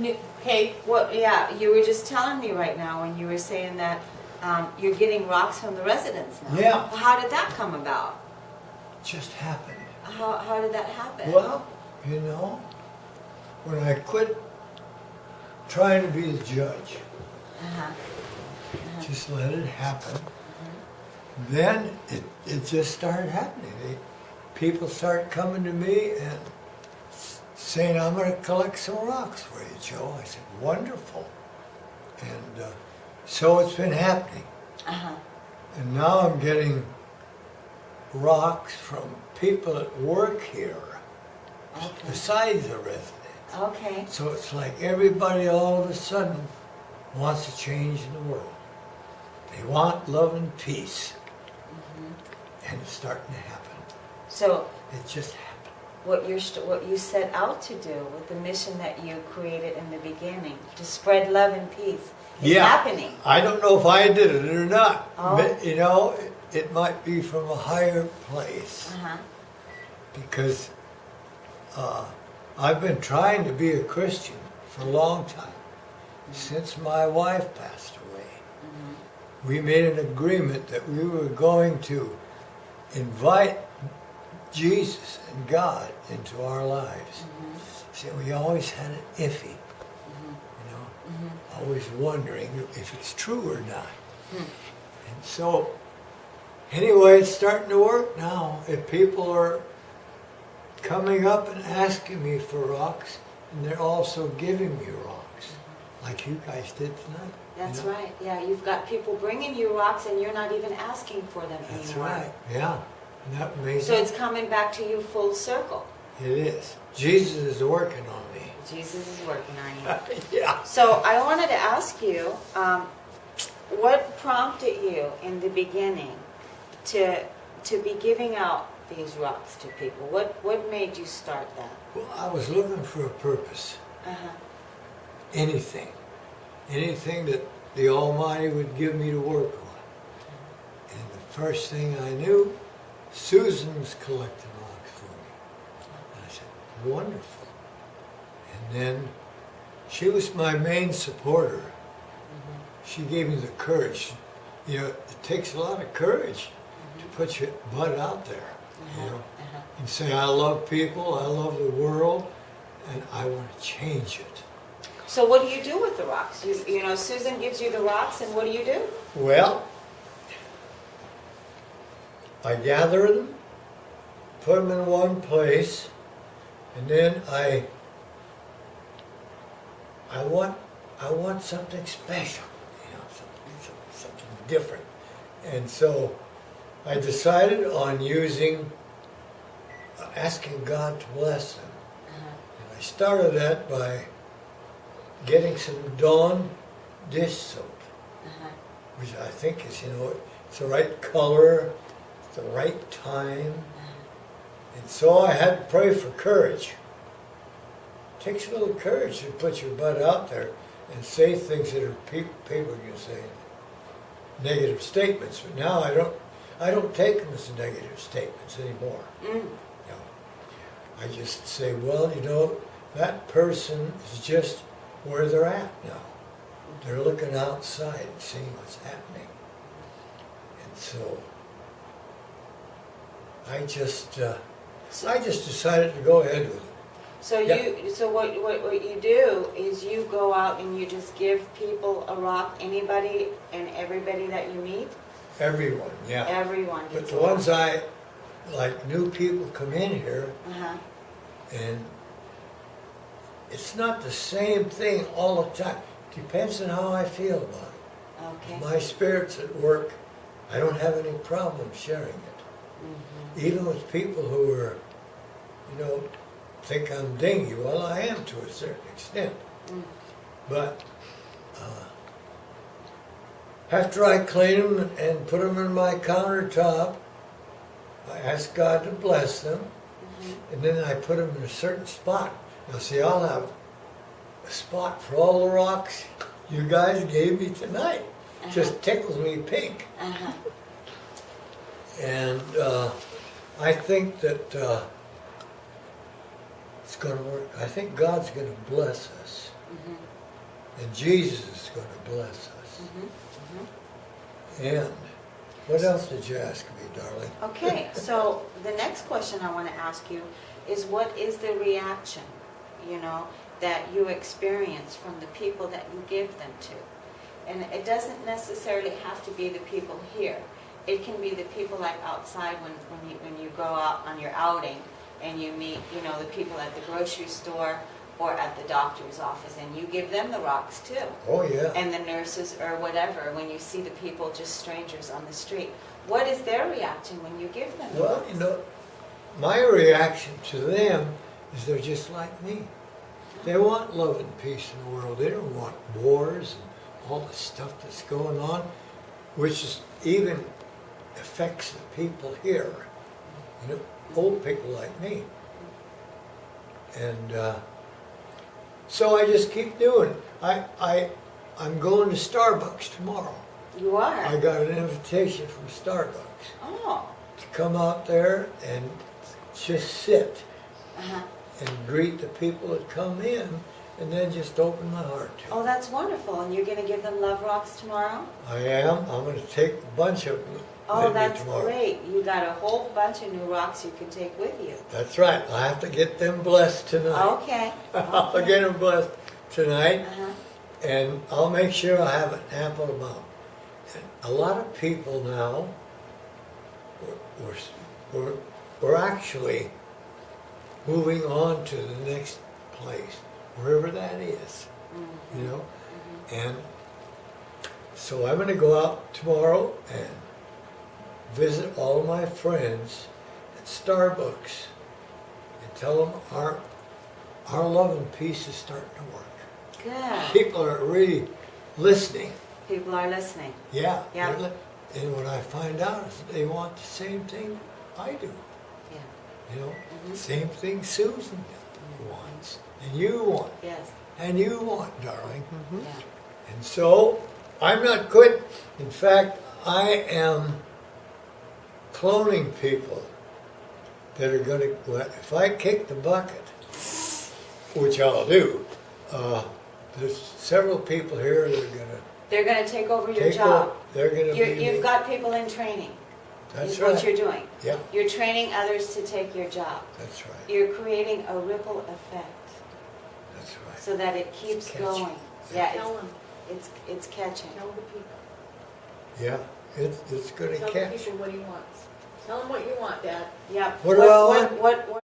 Okay, well, yeah, you were just telling me right now when you were saying that you're getting rocks from the residents now. Yeah. How did that come about? It just happened. How did that happen? Well, you know, when I quit trying to be the judge, Uh-huh. just let it happen, then it just started happening. People started coming to me and saying, I'm going to collect some rocks for you, Joe. I said, wonderful. And so it's been happening. Uh-huh. And now I'm getting rocks from people that work here, Okay. besides the residents. Okay. So it's like everybody all of a sudden wants a change in the world. They want love and peace. And it's starting to happen. So It just happened. what you set out to do with the mission that you created in the beginning, to spread love and peace, is happening. I don't know if I did it or not. Oh. But, you know, it might be from a higher place. Uh-huh. Because I've been trying to be a Christian for a long time. Since my wife passed away. We made an agreement that we were going to invite Jesus and God into our lives. See, we always had it iffy, you know, always wondering if it's true or not. And so, anyway, it's starting to work now. If people are coming up and asking me for rocks, and they're also giving me rocks, like you guys did tonight. That's you know? right. Yeah, you've got people bringing you rocks and you're not even asking for them That's anymore. right, yeah. Isn't that amazing? So it's coming back to you full circle. It is. Jesus is working on me. Jesus is working on you. Yeah. So I wanted to ask you, what prompted you in the beginning to be giving out these rocks to people? What made you start that? Well, I was looking for a purpose. Uh-huh. Anything. Anything that the Almighty would give me to work on. And the first thing I knew, Susan was collecting rocks for me. And I said, wonderful. And then she was my main supporter. She gave me the courage. You know, it takes a lot of courage to put your butt out there. You know, and say, I love people, I love the world, and I want to change it. So what do you do with the rocks? You know, Susan gives you the rocks, and what do you do? Well, I gather them, put them in one place, and then I want something special, you know, something different. And so I decided on asking God to bless them. And I started that by getting some Dawn dish soap, which I think is, you know, it's the right color, it's the right time. And so I had to pray for courage. It takes a little courage to put your butt out there and say things that are people can say negative statements. But now I don't take them as negative statements anymore. No. I just say, well, you know, that person is just where they're at now. They're looking outside and seeing what's happening. And so I just decided to go ahead with it. So Yeah. so what you do is you go out and you just give people a rock, anybody and everybody that you meet? Everyone, yeah. Everyone But gets the a rock. ones like new people come in here, Uh-huh. and it's not the same thing all the time. Depends on how I feel about it. Okay. If my spirit's at work, I don't have any problem sharing it. Even with people who are, you know, think I'm dingy. Well, I am to a certain extent. But after I clean them and put them in my countertop, I ask God to bless them, and then I put them in a certain spot. Now, see, I'll have a spot for all the rocks you guys gave me tonight. Just tickles me pink. Uh-huh. And I think that it's going to work. I think God's going to bless us. and Jesus is going to bless us. And what else did you ask me, darling? Okay, so the next question I want to ask you is, what is the reaction, that you experience from the people that you give them to? And it doesn't necessarily have to be the people here. It can be the people like outside when you go out on your outing and you meet, the people at the grocery store or at the doctor's office, and you give them the rocks too. Oh, yeah. And the nurses or whatever, when you see the people, just strangers on the street. What is their reaction when you give them the Well, rocks? my reaction to them is they're just like me. They want love and peace in the world. They don't want wars and all the stuff that's going on, which is even affects the people here. Old people like me. And so I just keep doing. I'm going to Starbucks tomorrow. You are? I got an invitation from Starbucks Oh. to come out there and just sit Uh-huh. and greet the people that come in, and then just open my heart to them. Oh, that's wonderful. And you're going to give them love rocks tomorrow? I am. I'm going to take a bunch of them Oh, with me that's tomorrow. great. You got a whole bunch of new rocks you can take with you. That's right. I have to get them blessed tonight. Okay. I'll get them blessed tonight, Uh-huh. and I'll make sure I have an ample amount. And a lot of people now, we're actually moving on to the next place, wherever that is, And so I'm going to go out tomorrow and visit all of my friends at Starbucks and tell them our love and peace is starting to work. Good. People are really listening. People are listening. Yeah. Yeah. And what I find out is they want the same thing I do. Yeah. Same thing Susan wants, and you want, Yes. and you want, darling. Yeah. And so I'm not quit. In fact, I am cloning people that are going to, if I kick the bucket, which I'll do, there's several people here that are going to They're going to take over your take job. over. They're going to be. You've got people in training. That's is right. what you're doing. Yeah, You're training others to take your job. that's right. You're creating a ripple effect That's right. so that it keeps catching. going. Yeah, Tell them, it's catching. tell the people. Yeah, it's going to Tell the catch. people what he wants. Tell them what you want, Dad. Yeah. What do I want? What